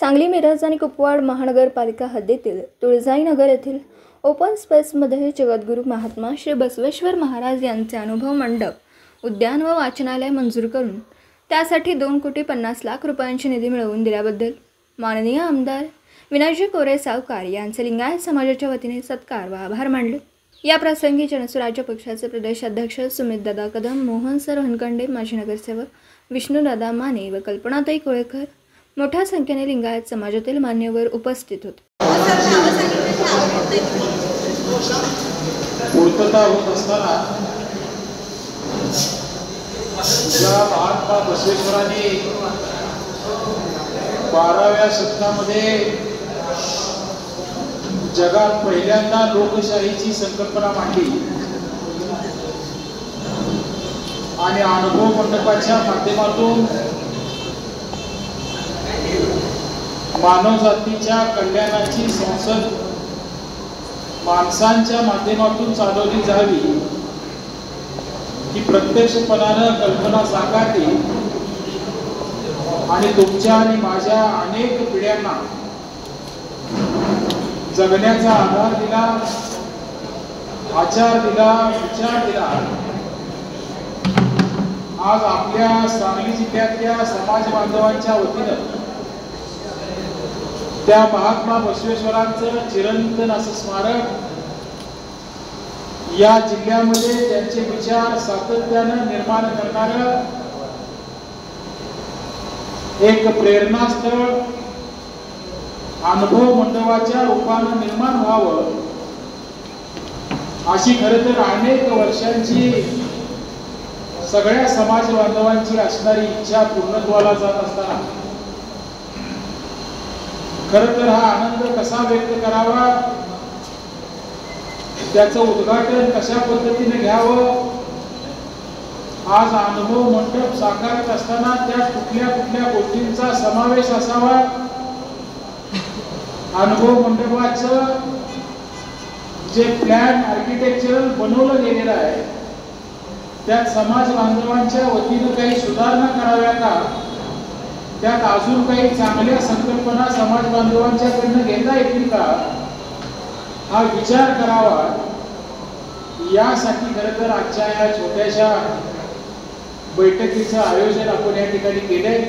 सांगली, मिरज आणि कुपवाड महानगरपालिका हद्दीतील तुळजाई नगर येथील ओपन स्पेसमध्ये जगद्गुरू महात्मा श्री बसवेश्वर महाराज यांचे अनुभव मंडप, उद्यान व वाचनालय मंजूर करून त्यासाठी 2,50,00,000 रुपयांची निधी मिळवून दिल्याबद्दल माननीय आमदार विनायजी कोरे सावकार यांचे लिंगायत समाजाच्या वतीने सत्कार व आभार मानले। या प्रसंगी जनसुराज्य पक्षाचे प्रदेशाध्यक्ष सुमितदादा कदम, मोहन सर हनकंडे, माजी नगरसेवक विष्णुदादा माने व कल्पनाताई कोळेकर मोठ्या संख्येने लिंगायत समाजातील मान्यवर उपस्थित होते। पूर्तता होत असताना महात्मा बसवेश्वरांनी 12व्या शतकामध्ये जगात पहिल्यांदा लोकशाहीची संकल्पना मांडली आणि अनुभव मंडपाच्या माध्यमातून मानव जातीच्या कल्याणाची संसद माणसांच्या माध्यमातून चालवली जावी ही प्रत्यक्षपणानं कल्पना साकारली आणि तुमच्या आणि माझ्या अनेक पिढ्यांना जगण्याचा आधार दिला, आचार दिला, विचार दिला। आज आपल्या सांगली जिल्ह्यातल्या समाज बांधवांच्या वतीनं त्या महात्मा बसवेश्वरांचं चिरंतन असं स्मारक या जिल्ह्यामध्ये त्यांचे विचार सातत्यानं निर्माण करणारं एक प्रेरणास्थळ अनुभव मंडपाच्या रूपानं निर्माण व्हावं अशी खरं तर अनेक वर्षांची सगळ्या समाज बांधवांची असणारी इच्छा पूर्णत्वाला जात असताना खरं तर हा आनंद कसा व्यक्त करावा, त्याचं उद्घाटन कशा पद्धतीने घ्यावं, आज अनुभव मंडप साकारत असताना त्यात कुठल्या कुठल्या गोष्टींचा समावेश असावा, अनुभव मंडपाचं जे प्लॅन आर्किटेक्चर बनवलं गेलेलं आहे त्यात समाज बांधवांच्या वतीनं काही सुधारणा कराव्या का, त्यात अजून काही चांगल्या संकल्पना समाज बांधवांच्याकडनं घेता येतील का, हा विचार करावा। यासाठी खरं तर आजच्या या छोट्याशा बैठकीचं आयोजन आपण या ठिकाणी केलंय।